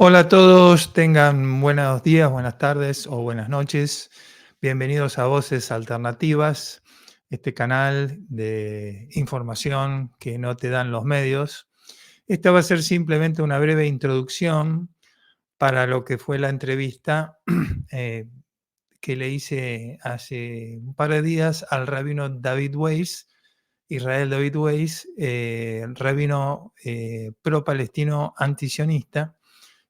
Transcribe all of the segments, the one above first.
Hola a todos, tengan buenos días, buenas tardes o buenas noches. Bienvenidos a Voces Alternativas, este canal de información que no te dan los medios. Esta va a ser simplemente una breve introducción para lo que fue la entrevista eh, que le hice hace un par de días al rabino David Weiss, Israel David Weiss, rabino pro-palestino antisionista.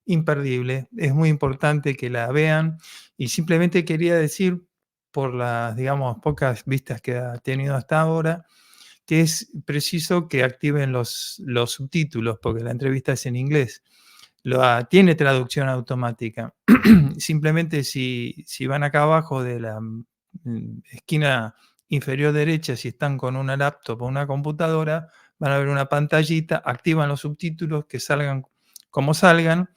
Imperdible, es muy importante que la vean y simplemente quería decir, por las, digamos, pocas vistas que ha tenido hasta ahora, que es preciso que activen los subtítulos, porque la entrevista es en inglés. Tiene traducción automática. Simplemente si van acá abajo de la esquina inferior derecha, si están con una laptop o una computadora, van a ver una pantallita, activan los subtítulos, que salgan como salgan.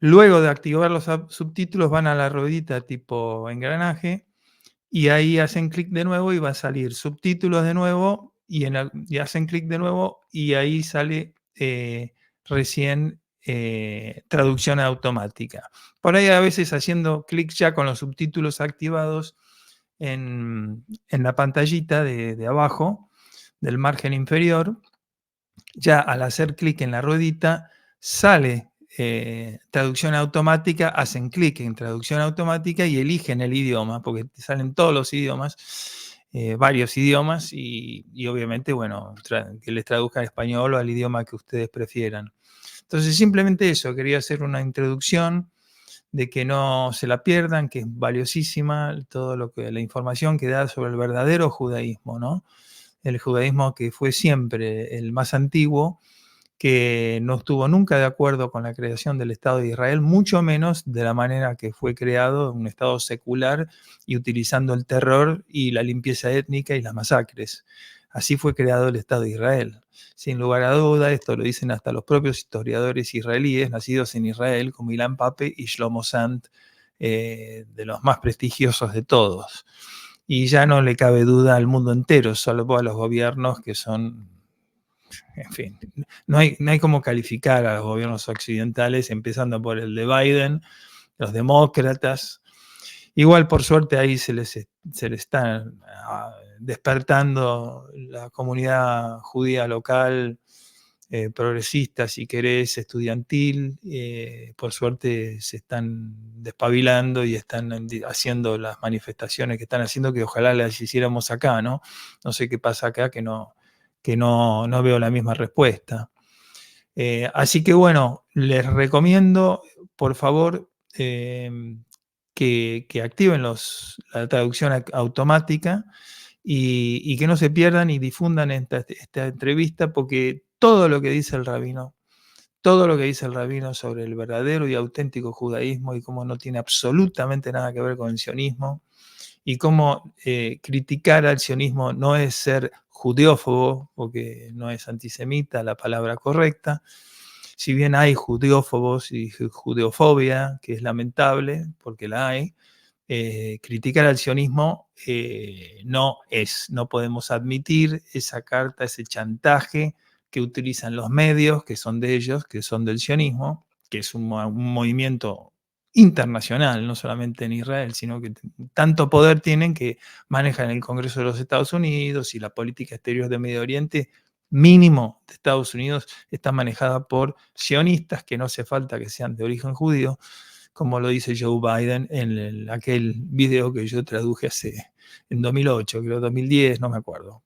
Luego de activar los subtítulos van a la ruedita tipo engranaje y ahí hacen clic de nuevo y va a salir subtítulos de nuevo y hacen clic de nuevo y ahí sale recién traducción automática. Por ahí a veces haciendo clic ya con los subtítulos activados en la pantallita de abajo del margen inferior, ya al hacer clic en la ruedita sale traducción automática, hacen clic en traducción automática y eligen el idioma, porque te salen todos los idiomas, varios idiomas, y obviamente, bueno, que les traduzca al español o al idioma que ustedes prefieran. Entonces, simplemente eso, quería hacer una introducción de que no se la pierdan, que es valiosísima todo la información que da sobre el verdadero judaísmo, ¿no? El judaísmo que fue siempre el más antiguo, que no estuvo nunca de acuerdo con la creación del Estado de Israel, mucho menos de la manera que fue creado, un Estado secular y utilizando el terror y la limpieza étnica y las masacres. Así fue creado el Estado de Israel. Sin lugar a duda, esto lo dicen hasta los propios historiadores israelíes nacidos en Israel, como Ilan Pape y Shlomo Sant, de los más prestigiosos de todos. Y ya no le cabe duda al mundo entero, salvo a los gobiernos que son, en fin, no hay cómo calificar a los gobiernos occidentales, empezando por el de Biden, los demócratas. Igual, por suerte, ahí se les está despertando la comunidad judía local, progresista, si querés, estudiantil. Por suerte se están despabilando y están haciendo las manifestaciones que están haciendo, que ojalá las hiciéramos acá, ¿no? No sé qué pasa acá, que no veo la misma respuesta. Así que bueno, les recomiendo, por favor, que activen la traducción automática y que no se pierdan y difundan esta entrevista, porque todo lo que dice el rabino, todo lo que dice el rabino sobre el verdadero y auténtico judaísmo y cómo no tiene absolutamente nada que ver con el sionismo, y cómo criticar al sionismo no es ser judeófobo, porque no es antisemita la palabra correcta. Si bien hay judeófobos y judeofobia, que es lamentable, porque la hay, criticar al sionismo no podemos admitir esa carta, ese chantaje que utilizan los medios, que son de ellos, que son del sionismo, que es un movimiento internacional, no solamente en Israel, sino que tanto poder tienen que manejan el Congreso de los Estados Unidos y la política exterior de Medio Oriente mínimo de Estados Unidos está manejada por sionistas, que no hace falta que sean de origen judío, como lo dice Joe Biden en aquel video que yo traduje en 2008, creo 2010, no me acuerdo,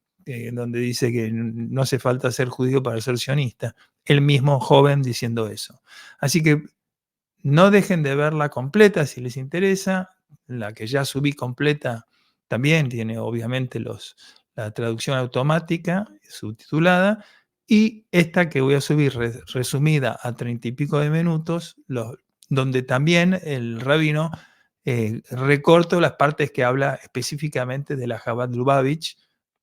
donde dice que no hace falta ser judío para ser sionista. El mismo joven diciendo eso. Así que no dejen de verla completa si les interesa. La que ya subí completa también tiene obviamente la traducción automática, subtitulada, y esta que voy a subir resumida a 30 y pico de minutos, donde también el rabino recorto las partes que habla específicamente de la Jabad Lubavich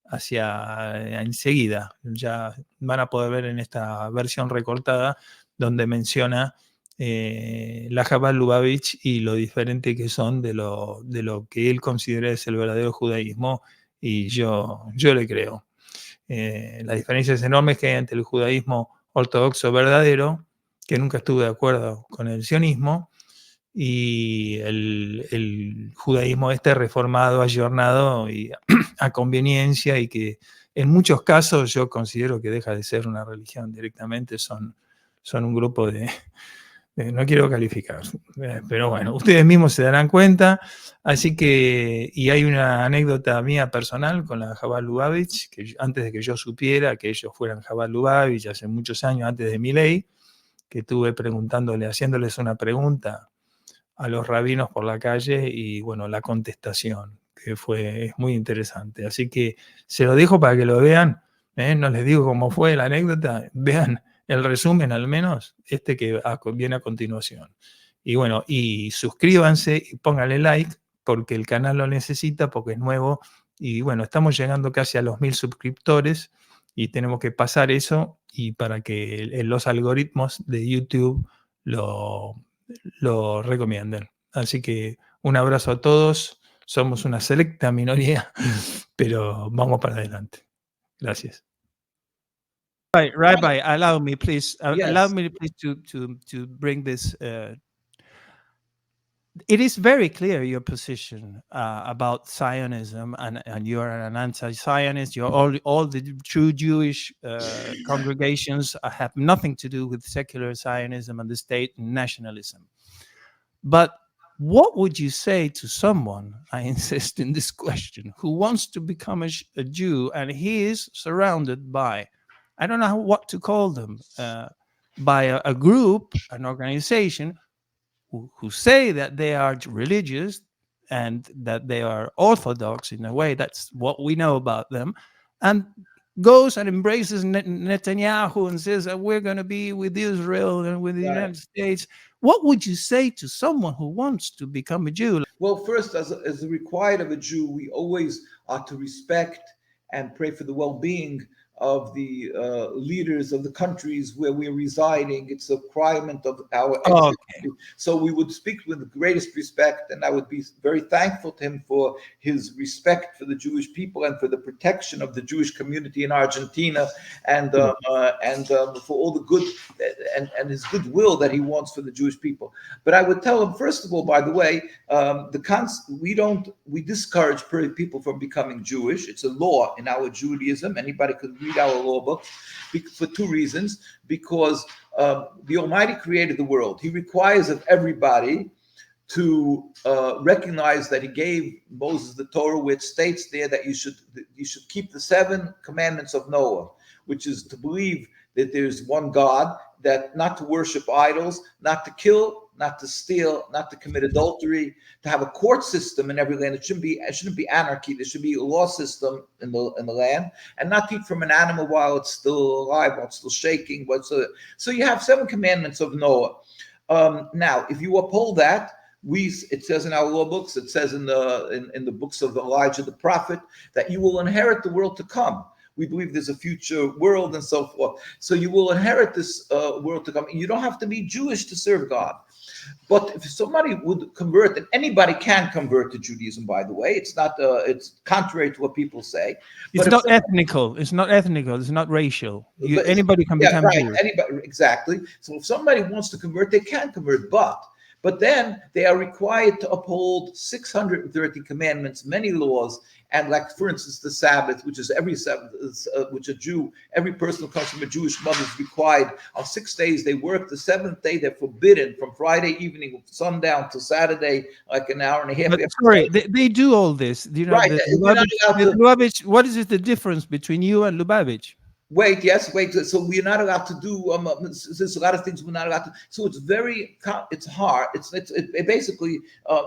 hacia enseguida. Ya van a poder ver en esta versión recortada donde menciona la Jabad Lubavich y lo diferente que son de lo que él considera es el verdadero judaísmo, y yo le creo. Las diferencias enormes que hay entre el judaísmo ortodoxo verdadero que nunca estuve de acuerdo con el sionismo, y el judaísmo reformado, ayornado y a conveniencia, y que en muchos casos yo considero que deja de ser una religión directamente, son un grupo no quiero calificar, pero bueno, ustedes mismos se darán cuenta. Así que, y hay una anécdota mía personal con la Jabad Lubavich, que antes de que yo supiera que ellos fueran Jabad Lubavich, hace muchos años antes de mi ley, que estuve haciéndoles una pregunta a los rabinos por la calle, y bueno, la contestación, que es muy interesante. Así que se lo dejo para que lo vean, no les digo cómo fue la anécdota, vean el resumen al menos, que viene a continuación. Y bueno, y suscríbanse y pónganle like, porque el canal lo necesita, porque es nuevo, y bueno, estamos llegando casi a los 1000 suscriptores, y tenemos que pasar eso, y para que los algoritmos de YouTube lo recomienden. Así que un abrazo a todos. Somos una selecta minoría, pero vamos para adelante. Gracias. Rabbi, allow me please Yes. to bring this. It is very clear your position about Zionism, and you're an anti-Zionist. You're all the true Jewish congregations have nothing to do with secular Zionism and the state and nationalism. But what would you say to someone, I insist in this question, who wants to become a Jew, and he is surrounded by, I don't know what to call them, by a group, an organization who say that they are religious and that they are orthodox in a way, that's what we know about them, and goes and embraces Netanyahu and says that we're going to be with Israel and with the United States. What would you say to someone who wants to become a Jew? Well, first, as required of a Jew, we always are to respect and pray for the well-being of the leaders of the countries where we're residing. It's a requirement of our existence. Okay. So we would speak with the greatest respect, and I would be very thankful to him for his respect for the Jewish people and for the protection of the Jewish community in Argentina, and for all the good and his goodwill that he wants for the Jewish people. But I would tell him, first of all, by the way, we discourage people from becoming Jewish. It's a law in our Judaism. Anybody could read our law books for two reasons. Because the Almighty created the world. He requires of everybody to recognize that he gave Moses the Torah, which states there that you should keep the 7 commandments of Noah, which is to believe that there's one God, that not to worship idols, not to kill, not to steal, not to commit adultery, to have a court system in every land. It shouldn't be anarchy. There should be a law system in the land, and not to eat from an animal while it's still alive, while it's still shaking. So you have 7 commandments of Noah. Now, if you uphold that, it says in our law books, it says in the books of Elijah the prophet, that you will inherit the world to come. We believe there's a future world and so forth. So you will inherit this world to come. You don't have to be Jewish to serve God. But if somebody would convert, and anybody can convert to Judaism, by the way, it's contrary to what people say. It's not ethnical. It's not ethnical. It's not racial. Anybody can become Jewish. Anybody, exactly. So if somebody wants to convert, they can convert, but then they are required to uphold 630 commandments, many laws, and like, for instance, the Sabbath, which is every Sabbath, which every person who comes from a Jewish mother is required. On 6 days they work. The 7th day they're forbidden, from Friday evening sundown to Saturday, like an hour and a half. But sorry, they do all this. You know, right? Lubavitch, what is the difference between you and Lubavitch? Wait. So we're not allowed to do. There's a lot of things we're not allowed to. So it's hard. It basically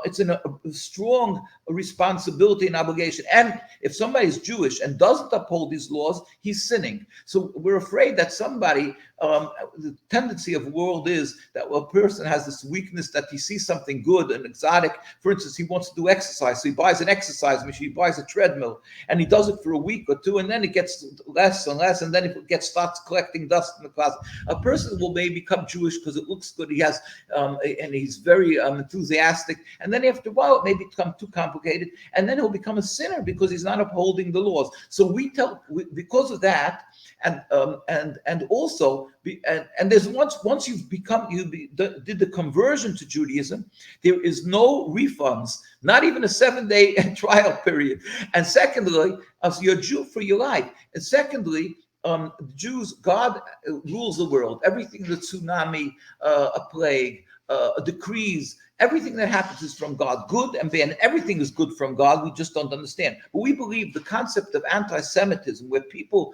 it's a strong responsibility and obligation. And if somebody is Jewish and doesn't uphold these laws, he's sinning. So we're afraid that somebody. The tendency of the world is that a person has this weakness that he sees something good and exotic. For instance, he wants to do exercise, so he buys an exercise machine, he buys a treadmill, and he does it for a week or two, and then it gets less and less. And and then if it starts collecting dust in the closet. A person will maybe become Jewish because it looks good. He has, and he's very enthusiastic. And then after a while, it may become too complicated, and then he'll become a sinner because he's not upholding the laws. So because of that, and also, and there's once you've did the conversion to Judaism, there is no refunds, not even a 7-day trial period. And secondly, so you're a Jew for your life. And secondly, Jews, God rules the world. Everything, the tsunami, a plague, decrees, everything that happens is from God, good and bad. Everything is good from God. We just don't understand. But we believe the concept of anti-Semitism, where people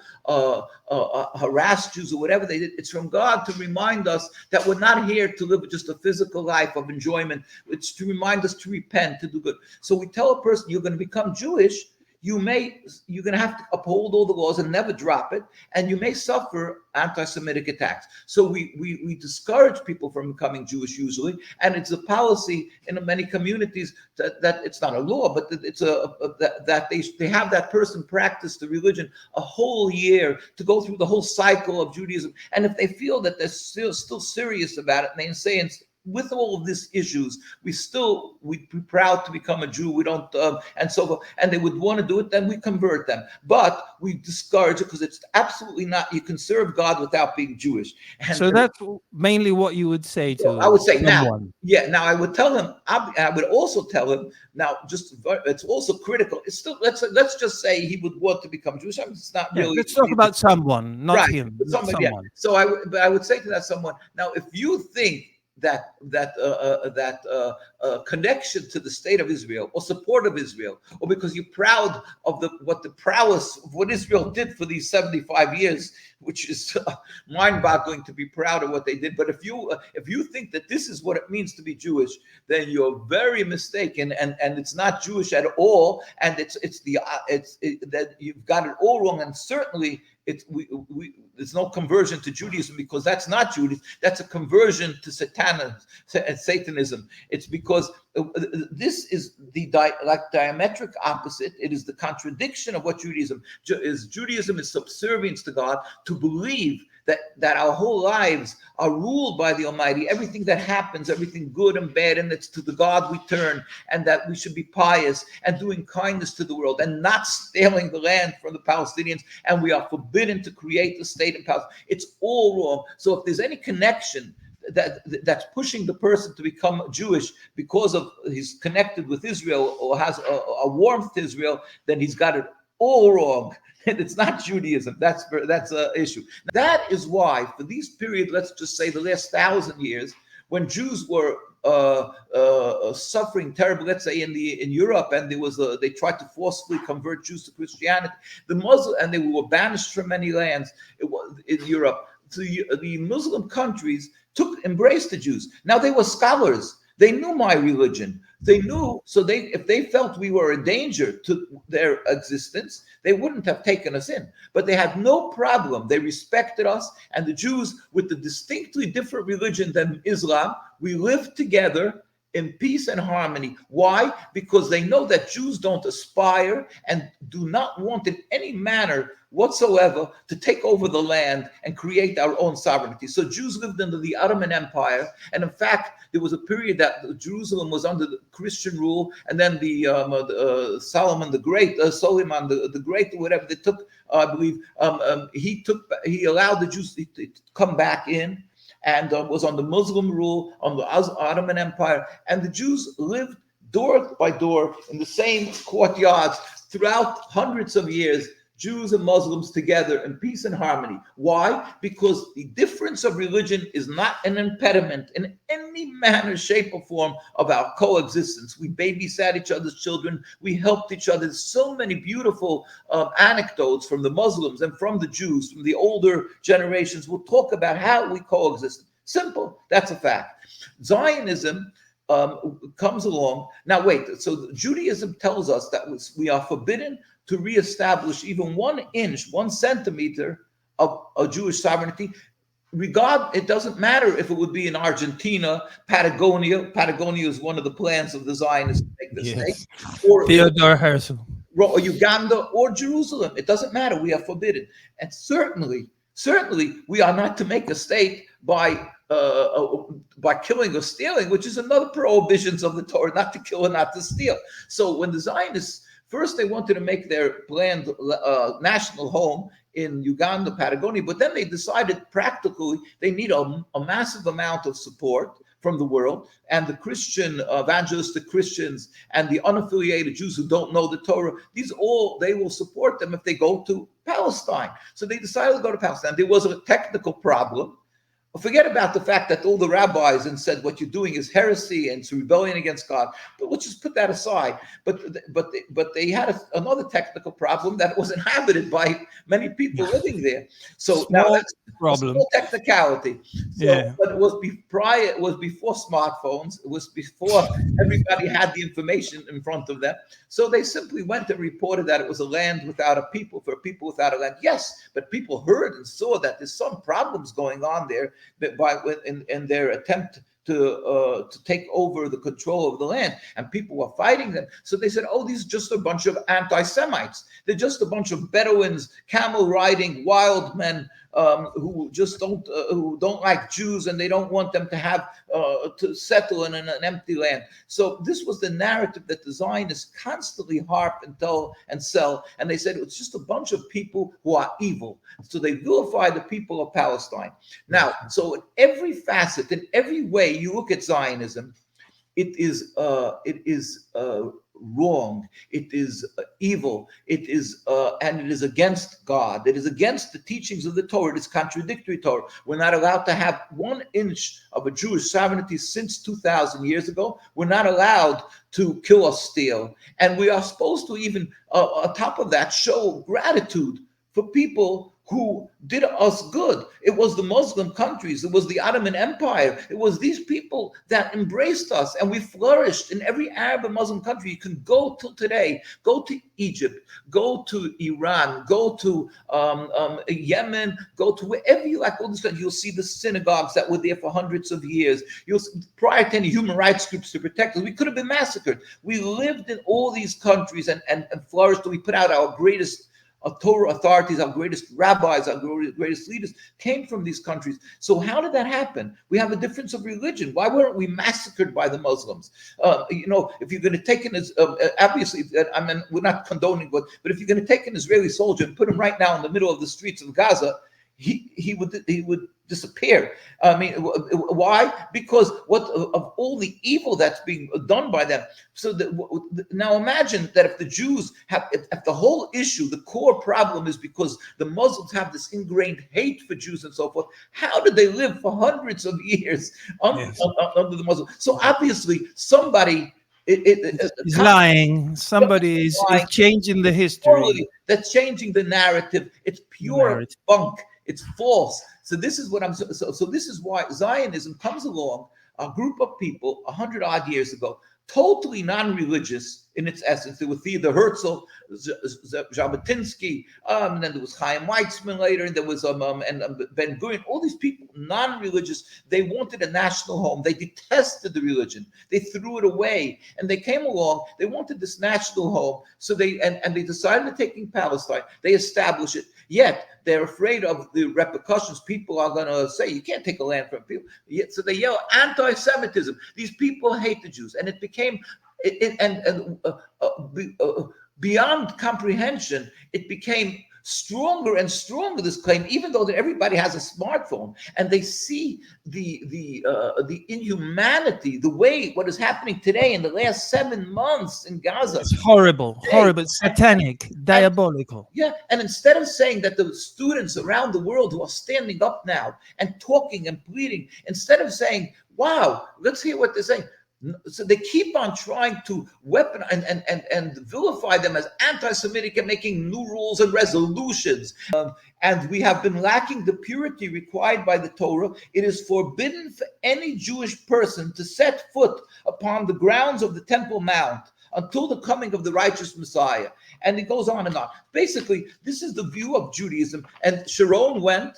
harass Jews or whatever they did, it's from God to remind us that we're not here to live just a physical life of enjoyment. It's to remind us to repent, to do good. So we tell a person, you're going to become Jewish. You're going to have to uphold all the laws and never drop it, and you may suffer anti-Semitic attacks. So we discourage people from becoming Jewish usually, and it's a policy in many communities that it's not a law, but it's that they have that person practice the religion a whole year to go through the whole cycle of Judaism, and if they feel that they're still serious about it, and they say, with all of these issues, we'd be proud to become a Jew. We don't, and they would want to do it, then we convert them. But we discourage it because it's absolutely not, you can serve God without being Jewish. And so that's mainly what you would say to I would say someone. now I would tell him, I would also tell him, now it's also critical. It's still, let's just say he would want to become Jewish. I mean, it's not really. Let's talk about someone, not right, him, not someone. someone. Yeah. So I would say to that someone, now if you think that connection to the state of Israel or support of Israel, or because you're proud of the prowess of what Israel did for these 75 years, which is mind-boggling to be proud of what they did. But if you think that this is what it means to be Jewish, then you're very mistaken, and it's not Jewish at all, and that you've got it all wrong, and certainly there's no conversion to Judaism because that's not Judaism. That's a conversion to Satanism. It's because this is the diametric opposite. It is the contradiction of what Judaism is. Judaism is subservience to God, to believe that our whole lives are ruled by the Almighty. Everything that happens, everything good and bad, and it's to the God we turn, and that we should be pious and doing kindness to the world and not stealing the land from the Palestinians, and we are forbidden to create the state in Palestine. It's all wrong. So if there's any connection that's pushing the person to become Jewish because of he's connected with Israel or has a warmth to Israel, then he's got it all wrong. And it's not Judaism. That's an issue. That is why for these period, let's just say the last 1,000 years, when Jews were suffering terribly, let's say in Europe, and they tried to forcibly convert Jews to Christianity, and they were banished from many lands in Europe. The Muslim countries embraced the Jews. Now they were scholars. They knew my religion. They knew, so if they felt we were a danger to their existence, they wouldn't have taken us in. But they had no problem. They respected us, and the Jews, with the distinctly different religion than Islam, we lived together in peace and harmony. Why? Because they know that Jews don't aspire and do not want in any manner whatsoever to take over the land and create our own sovereignty. So Jews lived under the Ottoman Empire, and in fact, there was a period that Jerusalem was under the Christian rule, and then Solomon the Great, Solomon the Great, or whatever, they took, I believe, he allowed the Jews to come back in, and was on the Muslim rule, on the Ottoman Empire, and the Jews lived door by door in the same courtyards throughout hundreds of years, Jews and Muslims together in peace and harmony. Why? Because the difference of religion is not an impediment in any manner, shape, or form of our coexistence. We babysat each other's children. We helped each other. There's so many beautiful anecdotes from the Muslims and from the Jews, from the older generations. We'll talk about how we coexisted. Simple. That's a fact. Zionism comes along. Now, wait. So Judaism tells us that we are forbidden to reestablish even 1 inch, 1 centimeter of Jewish sovereignty. It doesn't matter if it would be in Argentina, Patagonia. Patagonia is one of the plans of the Zionists to make this state. Theodore Herzl. or Uganda or Jerusalem. It doesn't matter. We are forbidden. And certainly, we are not to make a state by killing or stealing, which is another prohibitions of the Torah, not to kill and not to steal. So when the Zionists, first they wanted to make their land national home in Uganda, Patagonia, but then they decided practically they need a massive amount of support from the world, and the Christian, evangelistic Christians and the unaffiliated Jews who don't know the Torah, they will support them if they go to Palestine. So they decided to go to Palestine. There was a technical problem. Forget about the fact that all the rabbis and said what you're doing is heresy and it's rebellion against God. But let's just put that aside. But they had another technical problem that it was inhabited by many people living there. So now that's problem. A small technicality. So, but it was It was before smartphones. It was before everybody had the information in front of them. So they simply went and reported that it was a land without a people, for a people without a land. Yes, but people heard and saw that there's some problems going on there. In their attempt to take over the control of the land, and people were fighting them. So they said, oh, these are just a bunch of anti-Semites. They're just a bunch of Bedouins, camel riding, wild men who just don't like Jews, and they don't want them to have to settle in an empty land. So this was the narrative that the Zionists constantly harp and tell and sell, and they said it's just a bunch of people who are evil. So they vilify the people of Palestine. Now, so in every facet, in every way you look at Zionism, it is wrong. It is evil. It is and it is against God. It is against the teachings of the Torah. It is contradictory Torah. We're not allowed to have 1 inch of a Jewish sovereignty since 2,000 years ago. We're not allowed to kill or steal, and we are supposed to even on top of that show gratitude for people who did us good. It was the Muslim countries. It was the Ottoman Empire. It was these people that embraced us, and we flourished in every Arab and Muslim country. You can go till today, go to Egypt, go to Iran, go to Yemen, go to wherever you like. All this country, you'll see the synagogues that were there for hundreds of years. Prior to any human rights groups to protect us, we could have been massacred. We lived in all these countries and flourished. We put out our greatest Torah authorities, our greatest rabbis, our greatest leaders came from these countries. So how did that happen? We have a difference of religion. Why weren't we massacred by the Muslims? If you're going to take an, obviously, I mean, we're not condoning, but if you're going to take an Israeli soldier and put him right now in the middle of the streets of Gaza, he would disappear. I mean, why? Because of all the evil that's being done by them. So now imagine that if the Jews have, if the whole issue, the core problem is because the Muslims have this ingrained hate for Jews and so forth. How did they live for hundreds of years under the Muslims? So obviously somebody is lying. Somebody is changing the history. Totally, that's changing the narrative. It's pure bunk. It's false. So this is what so this is why Zionism comes along, a group of people 100 odd years ago, totally non-religious in its essence. There was Theodor Herzl, Jabotinsky, and then there was Chaim Weizmann later, and there was and Ben Gurion. All these people, non-religious, they wanted a national home. They detested the religion. They threw it away, and they came along. They wanted this national home, so they decided to take in Palestine. They established it. Yet they're afraid of the repercussions. People are going to say you can't take a land from people. So they yell anti-Semitism. These people hate the Jews, and it became beyond comprehension. It became stronger and stronger, this claim, even though that everybody has a smartphone and they see the inhumanity, the way what is happening today in the last 7 months in Gaza. It's horrible, satanic, diabolical. And instead of saying that the students around the world who are standing up now and talking and pleading, instead of saying, wow, let's hear what they're saying. So they keep on trying to weapon and vilify them as anti-Semitic and making new rules and resolutions. And we have been lacking the purity required by the Torah. It is forbidden for any Jewish person to set foot upon the grounds of the Temple Mount until the coming of the righteous Messiah. And it goes on and on. Basically, this is the view of Judaism. And Sharon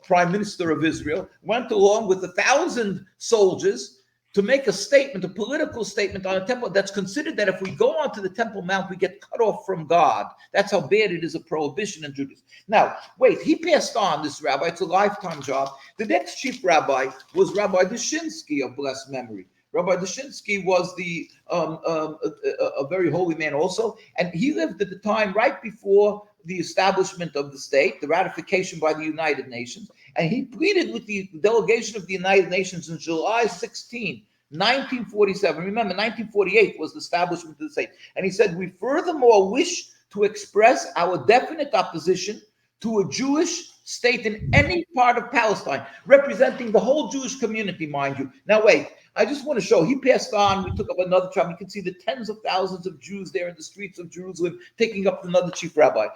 Prime Minister of Israel, went along with 1,000 soldiers. to make a statement, a political statement on a temple that's considered that if we go onto the Temple Mount, we get cut off from God. That's how bad it is, a prohibition in Judaism. Now, wait, he passed on, this rabbi. It's a lifetime job. The next chief rabbi was Rabbi Dushinsky of blessed memory. Rabbi Dushinsky was a very holy man also, and he lived at the time right before the establishment of the state, the ratification by the United Nations, and he pleaded with the delegation of the United Nations on July 16, 1947. Remember, 1948 was the establishment of the state, and he said, "We furthermore wish to express our definite opposition to a Jewish state in any part of Palestine, representing the whole Jewish community, mind you." Now, wait, I just want to show, he passed on, we took up another tribe. You can see the tens of thousands of Jews there in the streets of Jerusalem, taking up another chief rabbi.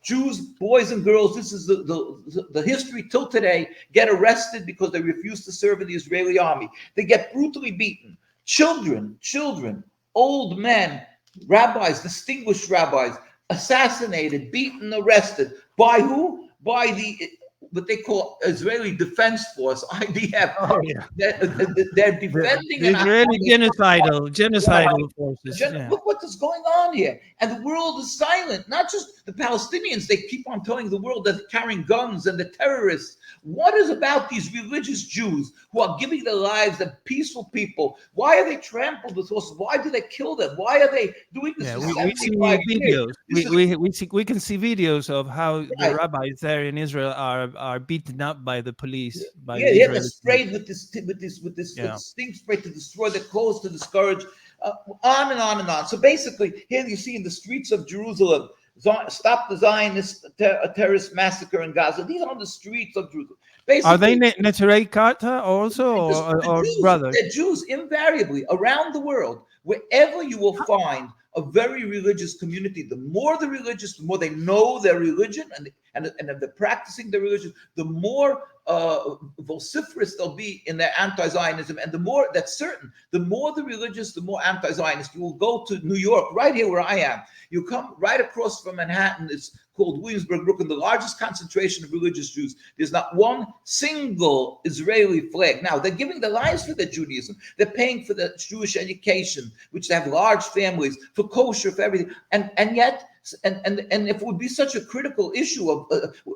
Jews, boys and girls, this is the history till today, get arrested because they refuse to serve in the Israeli army. They get brutally beaten. Children, old men, rabbis, distinguished rabbis, assassinated, beaten, arrested. By who? By what they call Israeli Defense Force, IDF. Oh, yeah. They're defending the Israeli genocidal forces. Look what is going on here. And the world is silent. Not just the Palestinians. They keep on telling the world that they're carrying guns and the terrorists. What is about these religious Jews who are giving their lives as peaceful people? Why are they trampled with horses? Why do they kill them? Why are they doing this? Yeah, we see videos. We can see videos of how the rabbis there in Israel are beaten up by the police. They're sprayed with this stink spray to destroy their clothes, to discourage, on and on and on. So basically, here you see in the streets of Jerusalem, stop the Zionist terrorist massacre in Gaza. These are on the streets of Jerusalem. Basically, are they Neturei Karta also, or Jews, brothers? They're Jews invariably around the world. Wherever you will find a very religious community, the more the religious, the more they know their religion, and if they're practicing their religion, the more vociferous they'll be in their anti-Zionism. And the more, that's certain, the more the religious, the more anti-Zionist. You will go to New York, right here where I am. You come right across from Manhattan. It's called Williamsburg, Brooklyn, the largest concentration of religious Jews. There's not one single Israeli flag. Now, they're giving their lives for their Judaism. They're paying for the Jewish education, which they have large families, for kosher, for everything. And yet, and if it would be such a critical issue of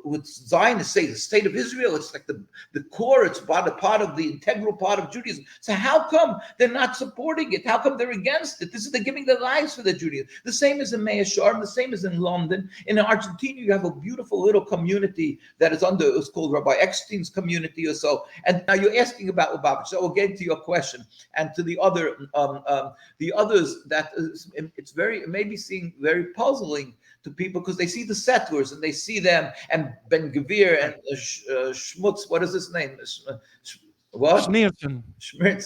with Zionists say the state of Israel, it's like the core, it's part of the integral part of Judaism. So how come they're not supporting it? How come they're against it? They're giving their lives for their Judaism. The same as in Mea Shearim, the same as in London. In Argentina, you have a beautiful little community that is it's called Rabbi Eckstein's community or so. And now you're asking about Lubavitch. So again, to your question and to the others, that it may be seem very puzzling to people because they see the settlers and they see them and Ben Gvir and Schmutz. What is his name? What? Schneerson.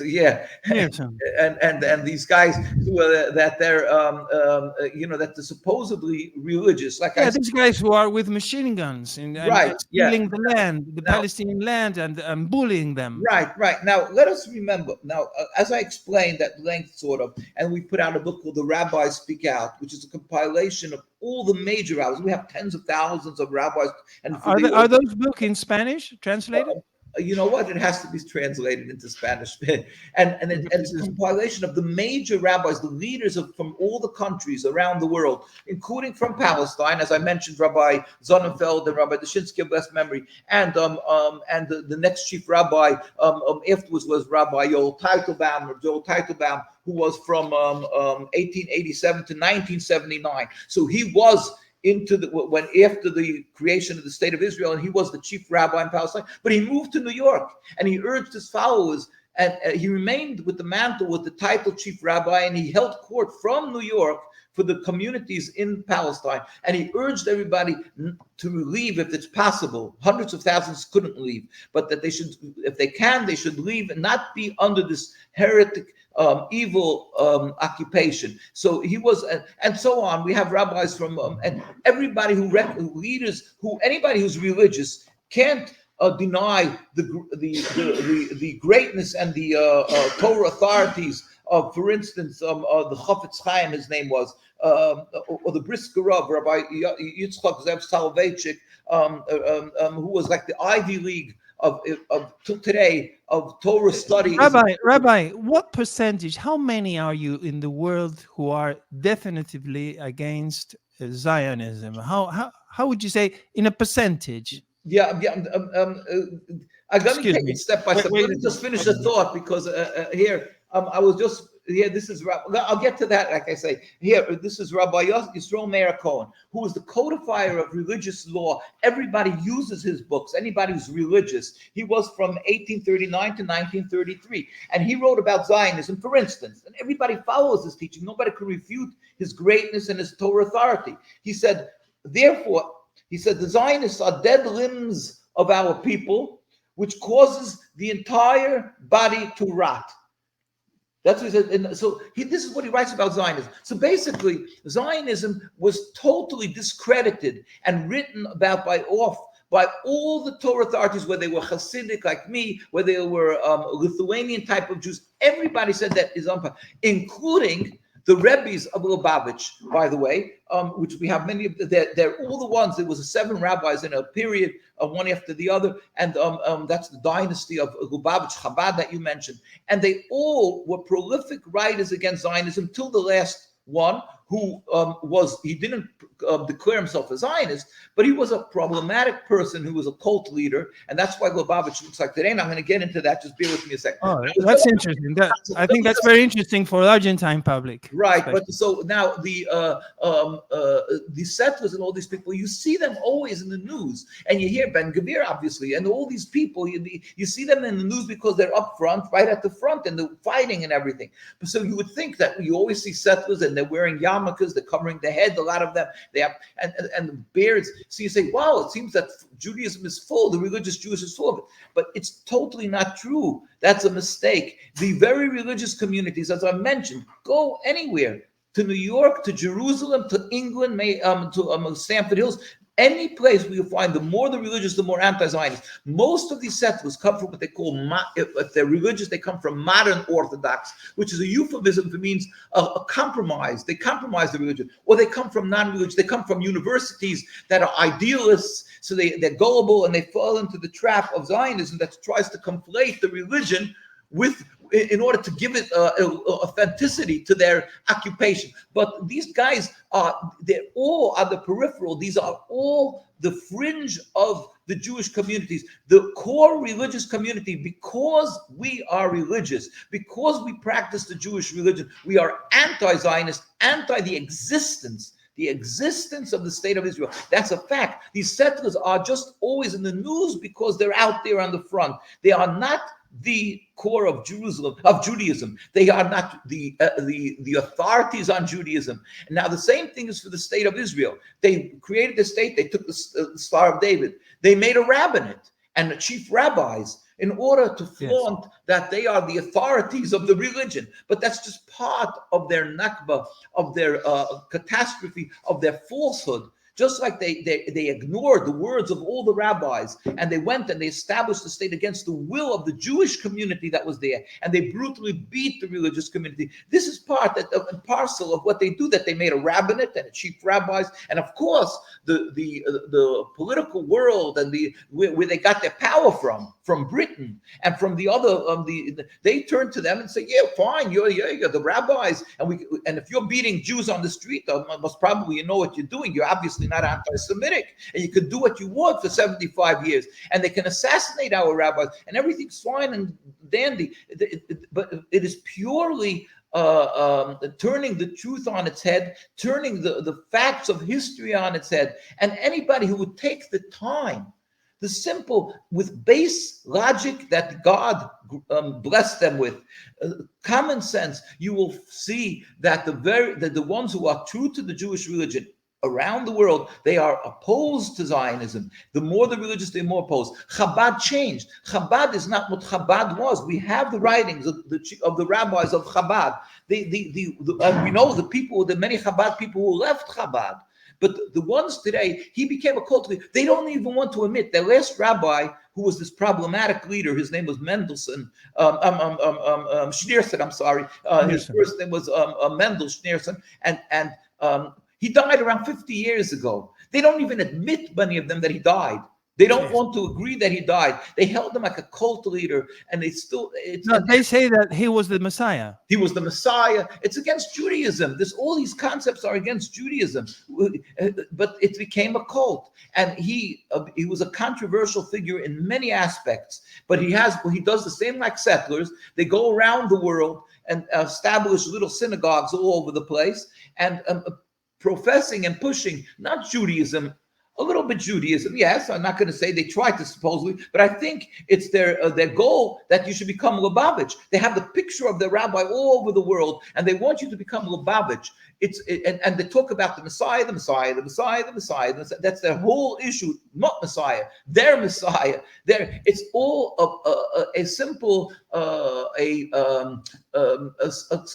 Yeah. Schneerson. And these guys that they're that they're supposedly religious. These guys who are with machine guns and stealing the land, the Palestinian land, and bullying them. Right. Now let us remember. Now, as I explained at length, sort of, and we put out a book called "The Rabbis Speak Out," which is a compilation of all the major rabbis. We have tens of thousands of rabbis. And are those books in Spanish translated? You know what? It has to be translated into Spanish, and it's a compilation of the major rabbis, the leaders from all the countries around the world, including from Palestine, as I mentioned, Rabbi Sonnenfeld and Rabbi Dushinsky of blessed memory, and the next chief rabbi afterwards was Rabbi Joel Teitelbaum, who was from 1887 to 1979. So he was when after the creation of the state of Israel, and he was the chief rabbi in Palestine, but he moved to New York and he urged his followers, and he remained with the mantle, with the title chief rabbi, and he held court from New York for the communities in Palestine, and he urged everybody to leave if it's possible. Hundreds of thousands couldn't leave, but that they should, if they can, they should leave and not be under this heretic evil occupation. So he was, and so on. We have rabbis from and everybody anybody who's religious can't deny the greatness and the Torah authorities of, for instance, the Chafetz Chaim, his name was, or the Brisker Rav, Rabbi Yitzchak Zev Soloveitchik, who was like the Ivy League today of Torah study. Rabbi, what percentage? How many are you in the world who are definitively against Zionism? How would you say in a percentage? Yeah. Let me Excuse take me. it step by step. Wait Let me a just minute. finish the thought because here I was just here. This is I'll get to that. Like I say, here this is Rabbi Yisrael Meir Cohen, who is the codifier of religious law. Everybody uses his books. Anybody who's religious. He was from 1839 to 1933, and he wrote about Zionism, for instance. And everybody follows his teaching. Nobody can refute his greatness and his Torah authority. He said, therefore, he said the Zionists are dead limbs of our people, which causes the entire body to rot. That's what he said. And so this is what he writes about Zionism. So basically, Zionism was totally discredited and written about by all the Torah authorities, whether they were Hasidic like me, whether they were Lithuanian type of Jews. Everybody said that is unpopular, including the Rebbes of Lubavich, by the way, which we have many of. They're all the ones. There was 7 rabbis in a period, one after the other, and that's the dynasty of Lubavitch, Chabad that you mentioned. And they all were prolific writers against Zionism till the last one, who he didn't declare himself a Zionist, but he was a problematic person who was a cult leader, and that's why Lubavitch looks like today. And I'm going to get into that. Just bear with me a second. Oh, that's interesting. I think that's very interesting for Argentine public. Right, especially. but so now the settlers and all these people, you see them always in the news, and you hear Ben Gvir, obviously, and all these people, you see them in the news because they're up front, right at the front, and they're fighting and everything. But so you would think that you always see settlers, and they're wearing yarmulkes, they're covering their head. A lot of them, they have and beards. So you say, wow, it seems that Judaism is full, the religious Jewish is full of it. But it's totally not true. That's a mistake. The very religious communities, as I mentioned, go anywhere, to New York, to Jerusalem, to England, to Stamford Hills. Any place where you find the more the religious, the more anti-Zionist. Most of these settlers come from what they call, if they're religious, they come from modern Orthodox, which is a euphemism for means a compromise. They compromise the religion. Or they come from non-religious. They come from universities that are idealists, so they're gullible, and they fall into the trap of Zionism that tries to conflate the religion in order to give it authenticity to their occupation. But these guys they're all on the peripheral. These are all the fringe of the Jewish communities, the core religious community. Because we are religious, because we practice the Jewish religion, we are anti-Zionist, anti the existence of the state of Israel. That's a fact. These settlers are just always in the news because they're out there on the front. They are not the core of Judaism. They are not the authorities on Judaism. And now the same thing is for the state of Israel. They created the state. They took the Star of David. They made a rabbinate and the chief rabbis in order to flaunt that they are the authorities of the religion. But that's just part of their nakba, of their catastrophe, of their falsehood. Just like they ignored the words of all the rabbis, and they went and they established the state against the will of the Jewish community that was there, and they brutally beat the religious community. This is part and parcel of what they do, that they made a rabbinate and a chief rabbis, and of course the political world and where they got their power from Britain and from the other they turned to them and say, yeah, fine, you're the rabbis, and if you're beating Jews on the street, most probably you know what you're doing. You're obviously not anti-Semitic, and you can do what you want for 75 years, and they can assassinate our rabbis, and everything's fine and dandy. But it is purely turning the truth on its head, turning the facts of history on its head. And anybody who would take the time, the simple, with base logic that God blessed them with, common sense, you will see that the ones who are true to the Jewish religion around the world, they are opposed to Zionism. The more the religious, they're more opposed. Chabad changed. Chabad is not what Chabad was. We have the writings of the rabbis of Chabad. We know the many Chabad people who left Chabad. But the ones today, he became a cult leader. They don't even want to admit. Their last rabbi, who was this problematic leader, his name was Mendelssohn, Schneerson, I'm sorry. His first name was Mendel Schneerson, and he died around 50 years ago. They don't even admit, many of them, that he died. They don't want to agree that he died. They held him like a cult leader, and they say that he was the Messiah. He was the Messiah. It's against Judaism. All these concepts are against Judaism, but it became a cult. And he was a controversial figure in many aspects. But he does the same like settlers. They go around the world and establish little synagogues all over the place, and professing and pushing not Judaism. A little bit Judaism, yes. I'm not going to say they tried to supposedly, but I think it's their goal that you should become Lubavitch. They have the picture of the rabbi all over the world, and they want you to become Lubavitch. And they talk about the Messiah, the Messiah, the Messiah, the Messiah. That's their whole issue, not Messiah, their Messiah. It's all a simple a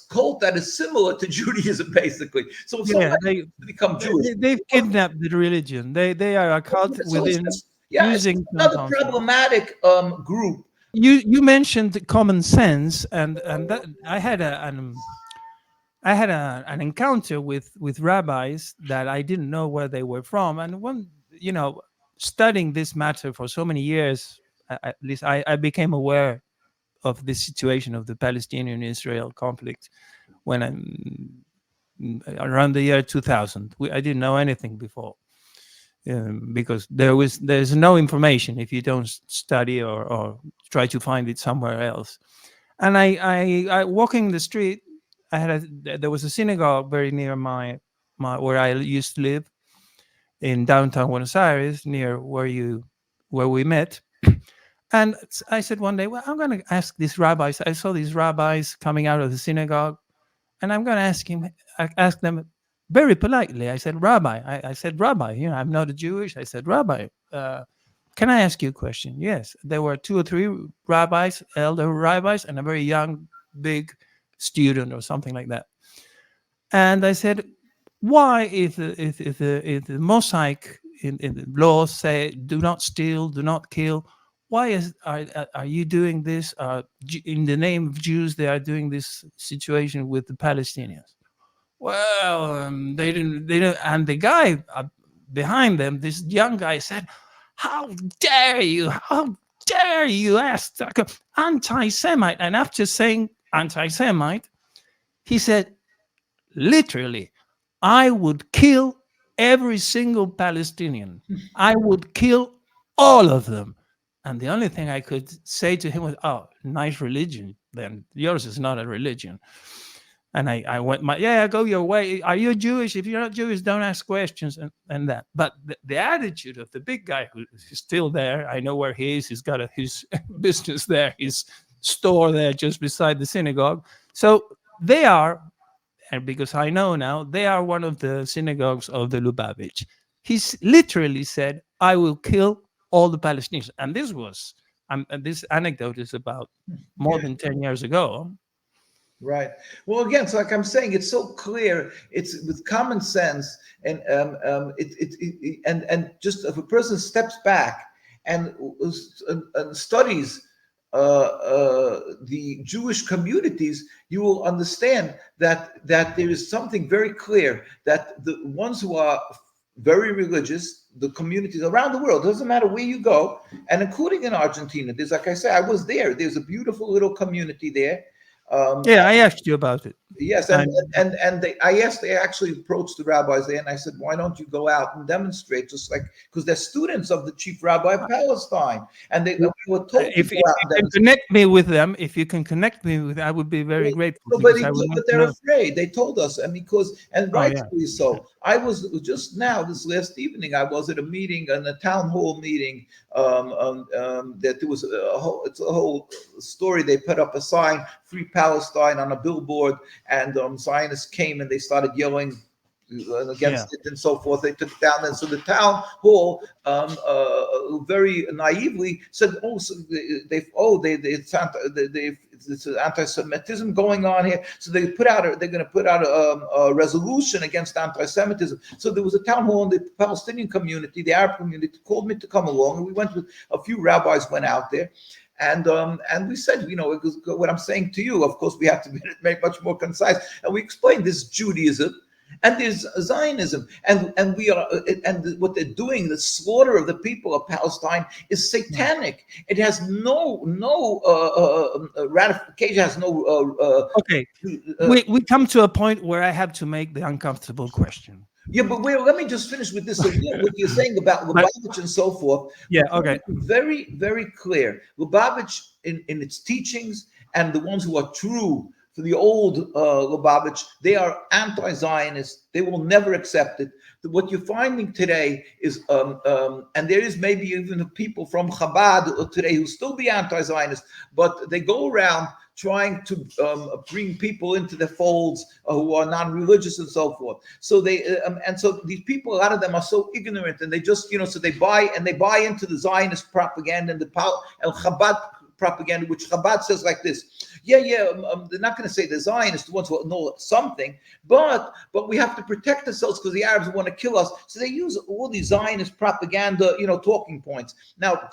cult that is similar to Judaism, basically. So if somebody become Jewish, they've kidnapped the religion. They are a cult within using it's another problematic group. You mentioned common sense, and that I had an encounter with rabbis that I didn't know where they were from, and when studying this matter for so many years, at least I became aware of the situation of the Palestinian-Israel conflict when around the year 2000. I didn't know anything before, because there's no information if you don't study or try to find it somewhere else. And I walking the street, there was a synagogue very near my where I used to live in downtown Buenos Aires, near where we met. And I said one day, well, I'm going to ask these rabbis. I saw these rabbis coming out of the synagogue, and I'm going to ask them very politely. I said, Rabbi, I said, Rabbi, I'm not a Jewish. I said, Rabbi, can I ask you a question? Yes. There were 2 or 3 rabbis, elder rabbis, and a very young, big student or something like that. And I said, why if the Mosaic in the laws say do not steal, do not kill, why are you doing this? In the name of Jews, they are doing this situation with the Palestinians. Well, they didn't. And the guy behind them, this young guy, said, "How dare you? How dare you ask anti-Semite?" And after saying anti-Semite, he said, literally, "I would kill every single Palestinian. I would kill all of them." And the only thing I could say to him was, "Oh, nice religion. Then yours is not a religion." And I went, go your way. Are you Jewish? If you're not Jewish, don't ask questions and that. But the attitude of the big guy who is still there, I know where he is. He's got his business there, his store there just beside the synagogue. So they are, and because I know now, they are one of the synagogues of the Lubavitch. He literally said, "I will kill all the Palestinians." And this anecdote is about more than 10 years ago. Right. Well, again, so like I'm saying, it's so clear. It's with common sense, and just if a person steps back and studies the Jewish communities, you will understand that there is something very clear, that the ones who are very religious, the communities around the world, doesn't matter where you go, and including in Argentina, there's, like I said, I was there. There's a beautiful little community there. I asked you about it. Yes, I actually approached the rabbis there, and I said, "Why don't you go out and demonstrate?" Just like, because they're students of the chief rabbi of Palestine, and we were told if you can connect me with them, I would be very grateful. So, but they're afraid. They told us, and rightfully so. I was just now this last evening. I was at a meeting, a town hall meeting. That there was it's a whole story. They put up a sign, "Free Palestine," on a billboard. And Zionists came and they started yelling against it and so forth. They took it down. And so the town hall very naively said, it's anti-Semitism going on here. So they're going to put out a resolution against anti-Semitism. So there was a town hall in the Palestinian community, the Arab community, called me to come along. And we went with a few rabbis, went out there. And we said, what I'm saying to you, of course, we have to make much more concise. And we explained this Judaism And there's Zionism, and we are, and what they're doing, the slaughter of the people of Palestine, is satanic. It has no ratification, has no. Okay, we come to a point where I have to make the uncomfortable question. Yeah, but wait, let me just finish with this. So what you're saying about Lubavitch and so forth. Yeah, okay. Very, very clear. Lubavitch in its teachings, and the ones who are true for the old Lubavitch, they are anti-Zionist. They will never accept it. What you're finding today is, and there is maybe even people from Chabad today who still be anti-Zionist, but they go around trying to bring people into the folds who are non-religious and so forth. So they and so these people, a lot of them are so ignorant, and they just so they buy into the Zionist propaganda and the Chabad propaganda, which Chabad says like this. They're not going to say the Zionists, the ones who know something, but we have to protect ourselves because the Arabs want to kill us. So they use all these Zionist propaganda, talking points. Now,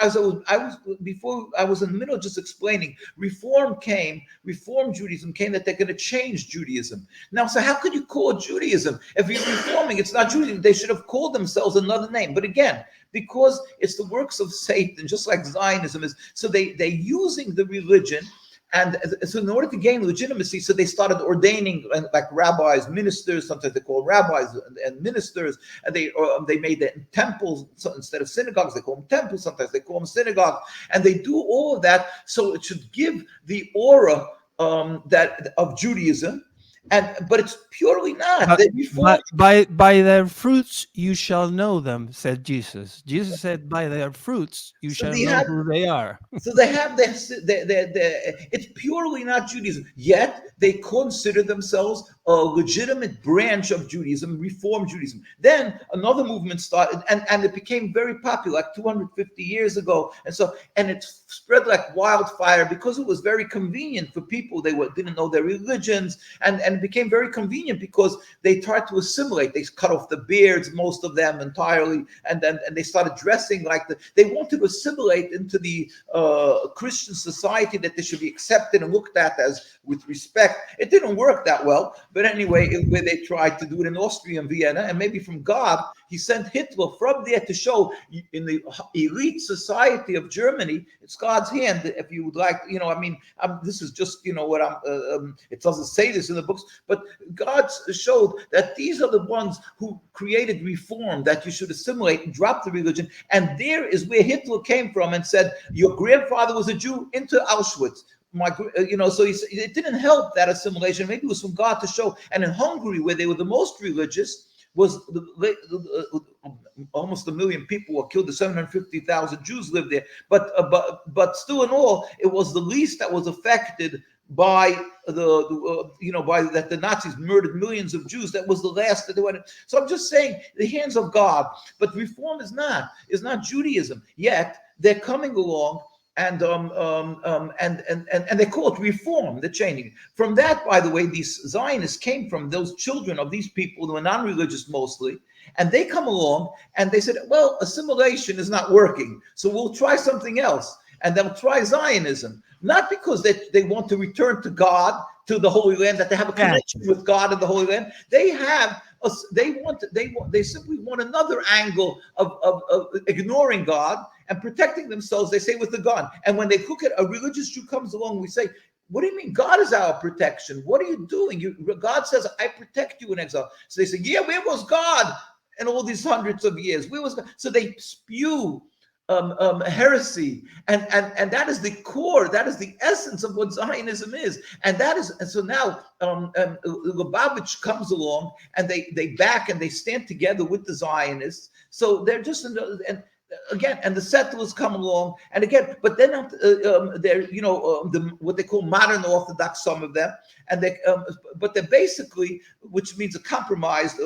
as I was in the middle of just explaining, Reform Judaism came that they're going to change Judaism. Now, so how could you call it Judaism? If you're reforming, it's not Judaism. They should have called themselves another name. But again, because it's the works of Satan, just like Zionism is, so they're using the religion. And so in order to gain legitimacy, so they started ordaining like rabbis, ministers, sometimes they call rabbis and ministers, and they made them temples. So instead of synagogues, they call them temples, sometimes they call them synagogues, and they do all of that so it should give the aura that of Judaism. But it's purely not. By their fruits you shall know them, said Jesus. Jesus said, by their fruits you shall know who they are. So they have this. It's purely not Judaism. Yet they consider themselves a legitimate branch of Judaism, Reform Judaism. Then another movement started, and it became very popular, like 250 years ago. And it spread like wildfire because it was very convenient for people. They didn't know their religions, and it became very convenient because they tried to assimilate. They cut off the beards, most of them entirely, and they started dressing like they wanted to assimilate into the Christian society, that they should be accepted and looked at as with respect. It didn't work that well, but anyway, where they tried to do it in Austria and Vienna, and maybe from God, he sent Hitler from there to show in the elite society of Germany, it's God's hand. If you would like, this is just what I'm. It doesn't say this in the books, but God showed that these are the ones who created reform, that you should assimilate and drop the religion. And there is where Hitler came from and said, your grandfather was a Jew, into Auschwitz. So it didn't help that assimilation. Maybe it was from God to show. And in Hungary, where they were the most religious, was almost 1 million people were killed. The 750,000 Jews lived there. But still, in all, it was the least that was affected by that the Nazis murdered millions of Jews. That was the last that they wanted. So I'm just saying, the hands of God. But reform is not Judaism. Yet they're coming along. And they call it reform, the changing. From that, by the way, these Zionists came from those children of these people who are non-religious mostly, and they come along and they said, well, assimilation is not working, so we'll try something else. And they'll try Zionism, not because they want to return to God, to the Holy Land, that they have a connection with God in the Holy Land. They simply want another angle of ignoring God and protecting themselves, they say, with the gun. And when they look at a religious Jew comes along, we say, what do you mean? God is our protection. What are you doing? God says, I protect you in exile. So they say, yeah, where was God in all these hundreds of years? Where was God? So they spew heresy, and that is the core, that is the essence of what Zionism is, and so now Lubavitch comes along, and they back and they stand together with the Zionists. So they're just again, and the settlers come along, and again, but they're not they're what they call modern Orthodox, some of them, and but they're basically, which means a compromised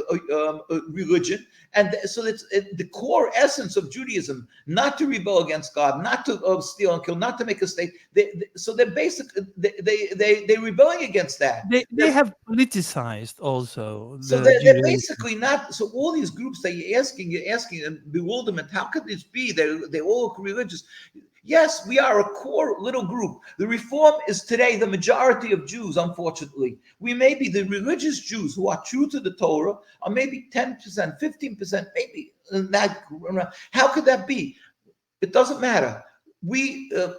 religion. And so it's the core essence of Judaism, not to rebel against God, not to steal and kill, not to make a state. So they're basically they're rebelling against that. They have politicized also. So they're basically not. So all these groups that you're asking in bewilderment, how could this be? They're all religious. Yes, we are a core little group. The Reform is today the majority of Jews, unfortunately. We may be the religious Jews who are true to the Torah, or maybe 10%, 15%, maybe that. How could that be? It doesn't matter.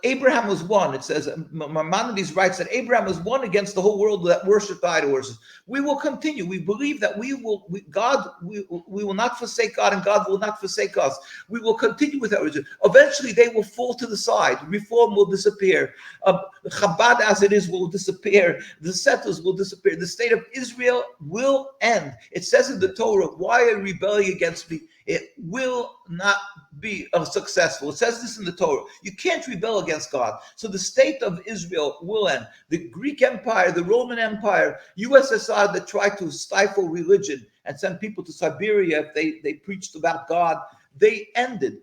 Abraham was one. It says, Maimonides writes that Abraham was one against the whole world that worshipped idols. We will continue. We believe that we will not forsake God, and God will not forsake us. We will continue with our religion. Eventually, they will fall to the side. Reform will disappear. Chabad, as it is, will disappear. The settlers will disappear. The state of Israel will end. It says in the Torah, why are you rebelling against me? It will not be successful. It says this in the Torah. You can't rebel against God. So the state of Israel will end. The Greek Empire, the Roman Empire, USSR that tried to stifle religion and send people to Siberia if they preached about God, they ended.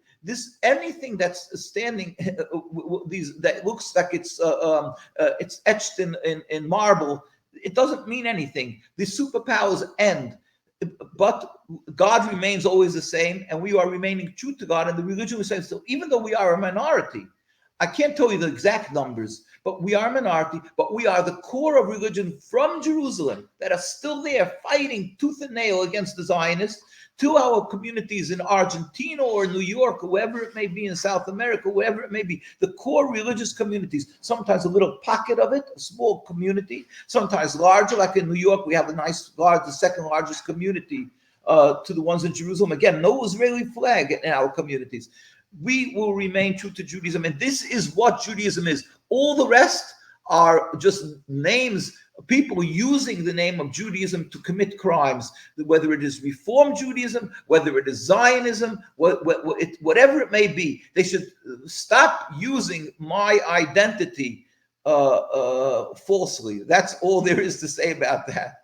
Anything that's standing, that looks like it's etched in marble, it doesn't mean anything. The superpowers end. But God remains always the same, and we are remaining true to God, and the religion is saying so. Even though we are a minority, I can't tell you the exact numbers, but we are a minority, but we are the core of religion from Jerusalem that are still there fighting tooth and nail against the Zionists, to our communities in Argentina or New York, or wherever it may be in South America, wherever it may be, the core religious communities, sometimes a little pocket of it, a small community, sometimes larger, like in New York, we have the second largest community to the ones in Jerusalem. Again, no Israeli flag in our communities. We will remain true to Judaism, and this is what Judaism is. All the rest are just names, people using the name of Judaism to commit crimes, whether it is Reform Judaism, whether it is Zionism, whatever it may be. They should stop using my identity falsely. That's all there is to say about that.